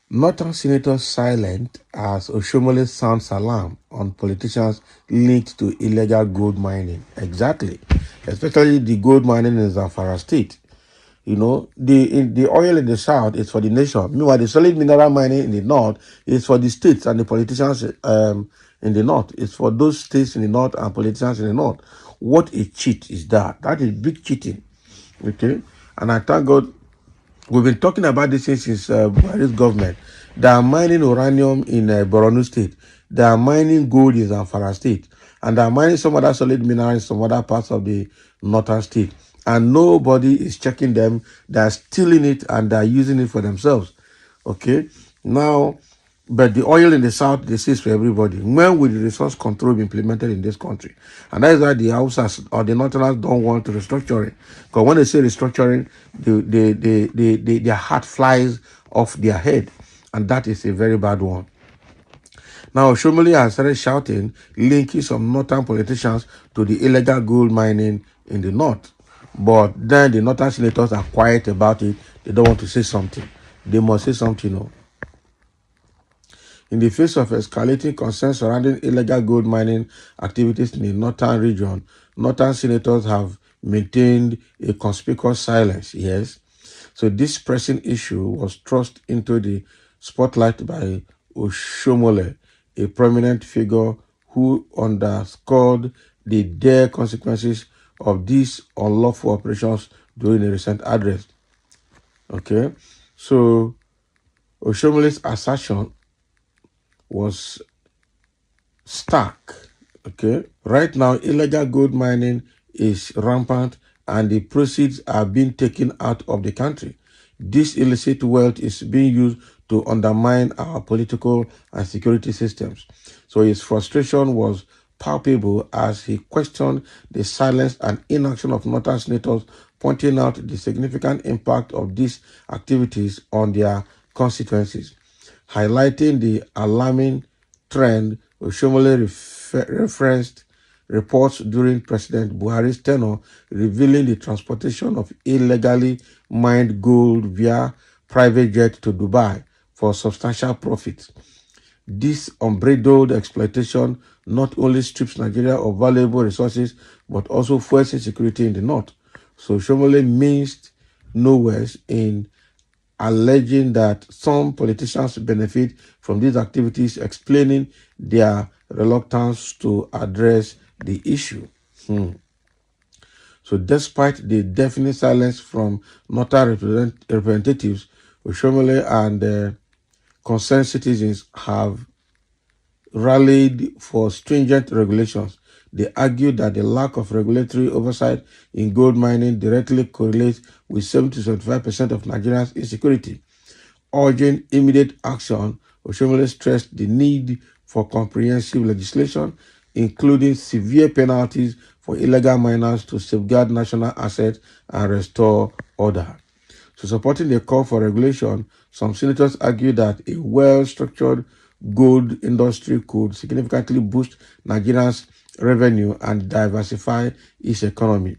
Northern senators silent as Oshiomole sounds alarm on politicians linked to illegal gold mining. Exactly. Especially the gold mining in Zamfara state. You know, the oil in the south is for the nation. Meanwhile, the solid mineral mining in the north is for the states and the politicians in the north. It's for those states in the north and politicians in the north. What a cheat is that? That is big cheating. Okay? And I thank God we've been talking about this since Buhari's government. They are mining uranium in Borno State. They are mining gold in Zamfara State. And they are mining some other solid minerals in some other parts of the northern state. And nobody is checking them. They are stealing it and they are using it for themselves. Okay? Now, but the oil in the south, they say is for everybody. When will the resource control be implemented in this country? And that is why the Hausas or the Northerners don't want to restructuring. Because when they say restructuring, their heart flies off their head. And that is a very bad one. Now, Oshiomole has started shouting, linking some northern politicians to the illegal gold mining in the north. But then the northern senators are quiet about it. They don't want to say something. They must say something, you know. In the face of escalating concerns surrounding illegal gold mining activities in the northern region, northern senators have maintained a conspicuous silence, yes. So this pressing issue was thrust into the spotlight by Oshiomole, a prominent figure who underscored the dire consequences of these unlawful operations during a recent address. Okay, so Oshiomole's assertion was stark. Okay, right now illegal gold mining is rampant and the proceeds are being taken out of the country. This illicit wealth is being used to undermine our political and security systems. So his frustration was palpable as he questioned the silence and inaction of northern senators, pointing out the significant impact of these activities on their constituencies. Highlighting the alarming trend, Oshiomole referenced reports during President Buhari's tenure revealing the transportation of illegally mined gold via private jet to Dubai for substantial profits. This unbridled exploitation not only strips Nigeria of valuable resources, but also fuels insecurity in the north. So Oshiomole minced no words in alleging that some politicians benefit from these activities, explaining their reluctance to address the issue. So despite the deafening silence from northern representatives, Oshiomole and concerned citizens have rallied for stringent regulations. They argue that the lack of regulatory oversight in gold mining directly correlates with 70 to 75% of Nigeria's insecurity. Urging immediate action, Oshiomole stressed the need for comprehensive legislation, including severe penalties for illegal miners to safeguard national assets and restore order. So supporting the call for regulation, some senators argue that a well-structured gold industry could significantly boost Nigeria's revenue and diversify its economy.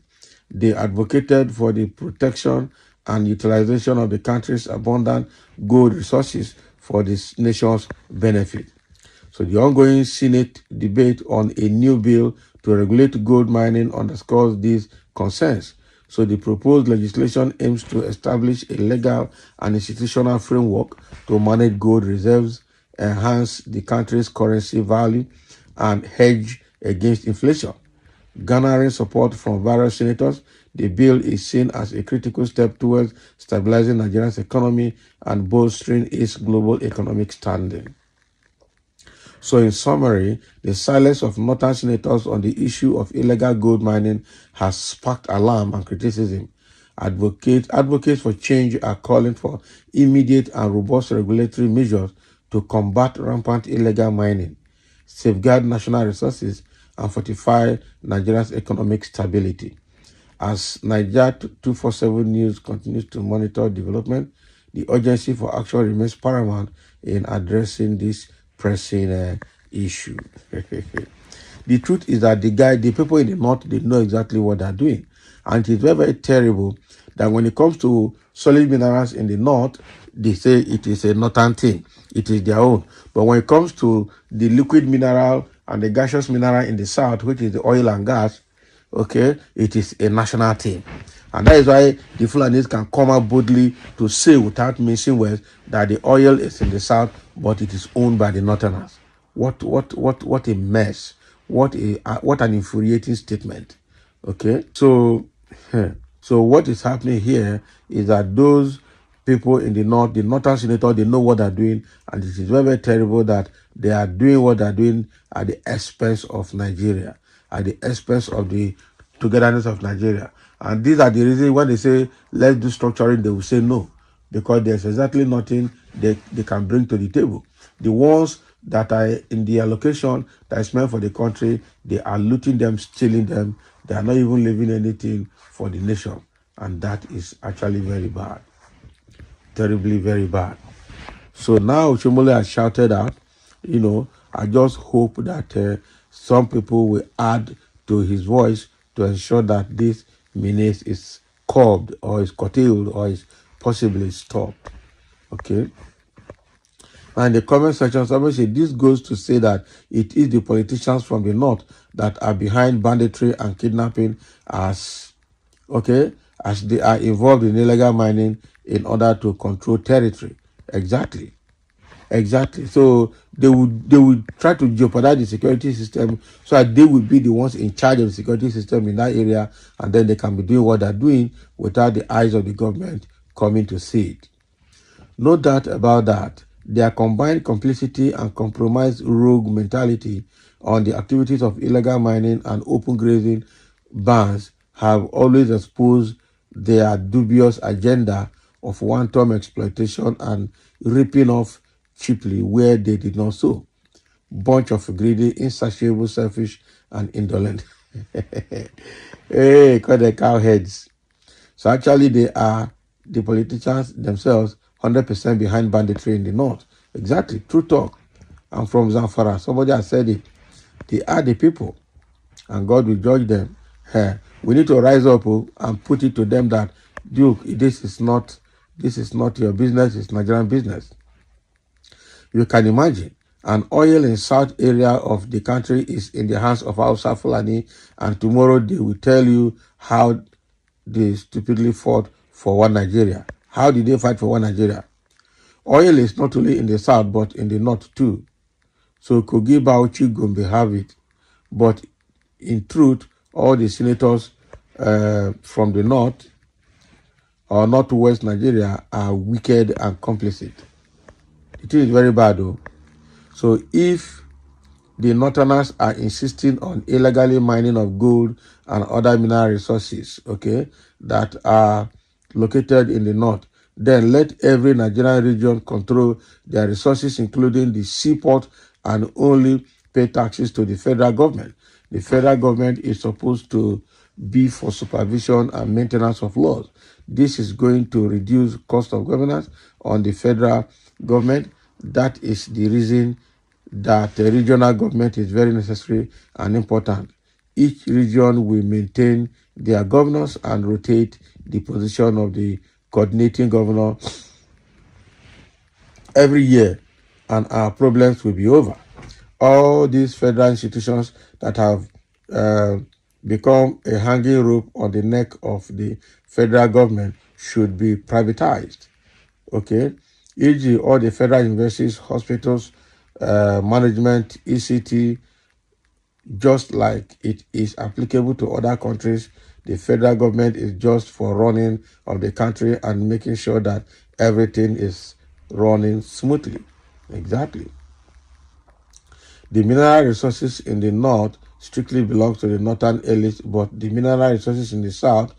They advocated for the protection and utilization of the country's abundant gold resources for this nation's benefit. So the ongoing Senate debate on a new bill to regulate gold mining underscores these concerns. So the proposed legislation aims to establish a legal and institutional framework to manage gold reserves, enhance the country's currency value, and hedge against inflation. Garnering support from various senators, the bill is seen as a critical step towards stabilizing Nigeria's economy and bolstering its global economic standing. So in summary, the silence of northern senators on the issue of illegal gold mining has sparked alarm and criticism. Advocates for change are calling for immediate and robust regulatory measures to combat rampant illegal mining, safeguard national resources, and fortify Nigeria's economic stability. As Niger 247 News continues to monitor development, the urgency for action remains paramount in addressing this pressing issue. The truth is that the people in the north, they know exactly what they're doing. And it is very, very terrible that when it comes to solid minerals in the north, they say it is a northern thing. It is their own. But when it comes to the liquid mineral and the gaseous mineral in the south, which is the oil and gas, okay, it is a national thing. And that is why the Fulanis can come out boldly to say without missing words that the oil is in the south, but it is owned by the northerners. What a mess. What an infuriating statement. Okay, so so what is happening here is that those people in the north, the northern senator, they know what they're doing, and it is very, very terrible that they are doing what they're doing at the expense of Nigeria, at the expense of the togetherness of Nigeria. And these are the reasons when they say let's do structuring, they will say no, because there's exactly nothing they can bring to the table. The ones that are in the allocation that is meant for the country, they are looting them, stealing them. They are not even leaving anything for the nation. And that is actually very bad. Terribly, very bad. So now Oshiomole has shouted out, I just hope that some people will add to his voice to ensure that this menace is curbed or is curtailed or is possibly stopped. Okay. And in the comment section, somebody said this goes to say that it is the politicians from the north that are behind banditry and kidnapping as they are involved in illegal mining in order to control territory. Exactly. So they would try to jeopardize the security system so that they will be the ones in charge of the security system in that area, and then they can be doing what they're doing without the eyes of the government coming to see it. No doubt about that. Their combined complicity and compromised rogue mentality on the activities of illegal mining and open grazing bans have always exposed their dubious agenda of one-time exploitation and ripping off cheaply where they did not sow. Bunch of greedy, insatiable, selfish, and indolent. Hey, call the cowheads. So actually they are the politicians themselves 100% behind banditry in the north. Exactly, true talk. I'm from Zamfara. Somebody has said it. They are the people, and God will judge them. We need to rise up and put it to them that, Duke, this is not your business. It's Nigerian business. You can imagine an oil in south area of the country is in the hands of Hausa Fulani, and tomorrow they will tell you how they stupidly fought for one Nigeria. How did they fight for one Nigeria? Oil is not only in the south, but in the north too. So Kogi, Bauchi, Gombe have it. But in truth, all the senators from the north or northwest Nigeria are wicked and complicit. It is very bad though. So if the northerners are insisting on illegally mining of gold and other mineral resources, that are located in the north, then let every Nigerian region control their resources, including the seaport, and only pay taxes to the federal government. The federal government is supposed to be for supervision and maintenance of laws. This is going to reduce cost of governance on the federal government. That is the reason that the regional government is very necessary and important. Each region will maintain their governors and rotate the position of the coordinating governor every year, and our problems will be over. All these federal institutions that have become a hanging rope on the neck of the federal government should be privatized. E.g., all the federal universities, hospitals, management, ECT, just like it is applicable to other countries. The federal government is just for running of the country and making sure that everything is running smoothly. Exactly. The mineral resources in the north strictly belong to the northern elites, but the mineral resources in the south,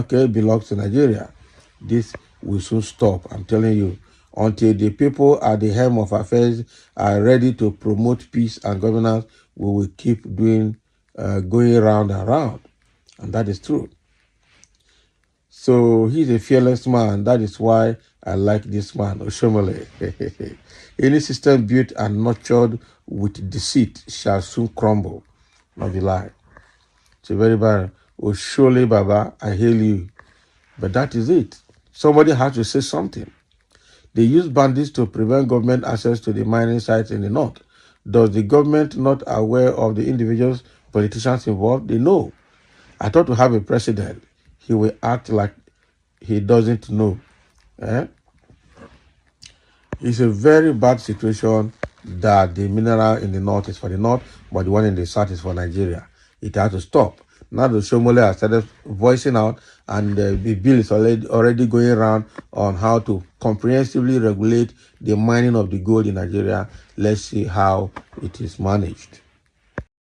belongs to Nigeria. This will soon stop, I'm telling you. Until the people at the helm of affairs are ready to promote peace and governance, we will keep going round and round. And that is true. So he's a fearless man. That is why I like this man, Oshiomole. Any system built and nurtured with deceit shall soon crumble. Not the lie. It's a very bad. Oshole Baba, I hail you. But that is it. Somebody has to say something. They use bandits to prevent government access to the mining sites in the north. Does the government not aware of the individuals, politicians involved? They know. I thought to have a president, he will act like he doesn't know. Eh? It's a very bad situation that the mineral in the north is for the north, but the one in the south is for Nigeria. It has to stop. Now the Oshiomole has started voicing out, and the bill is already going around on how to comprehensively regulate the mining of the gold in Nigeria. Let's see how it is managed.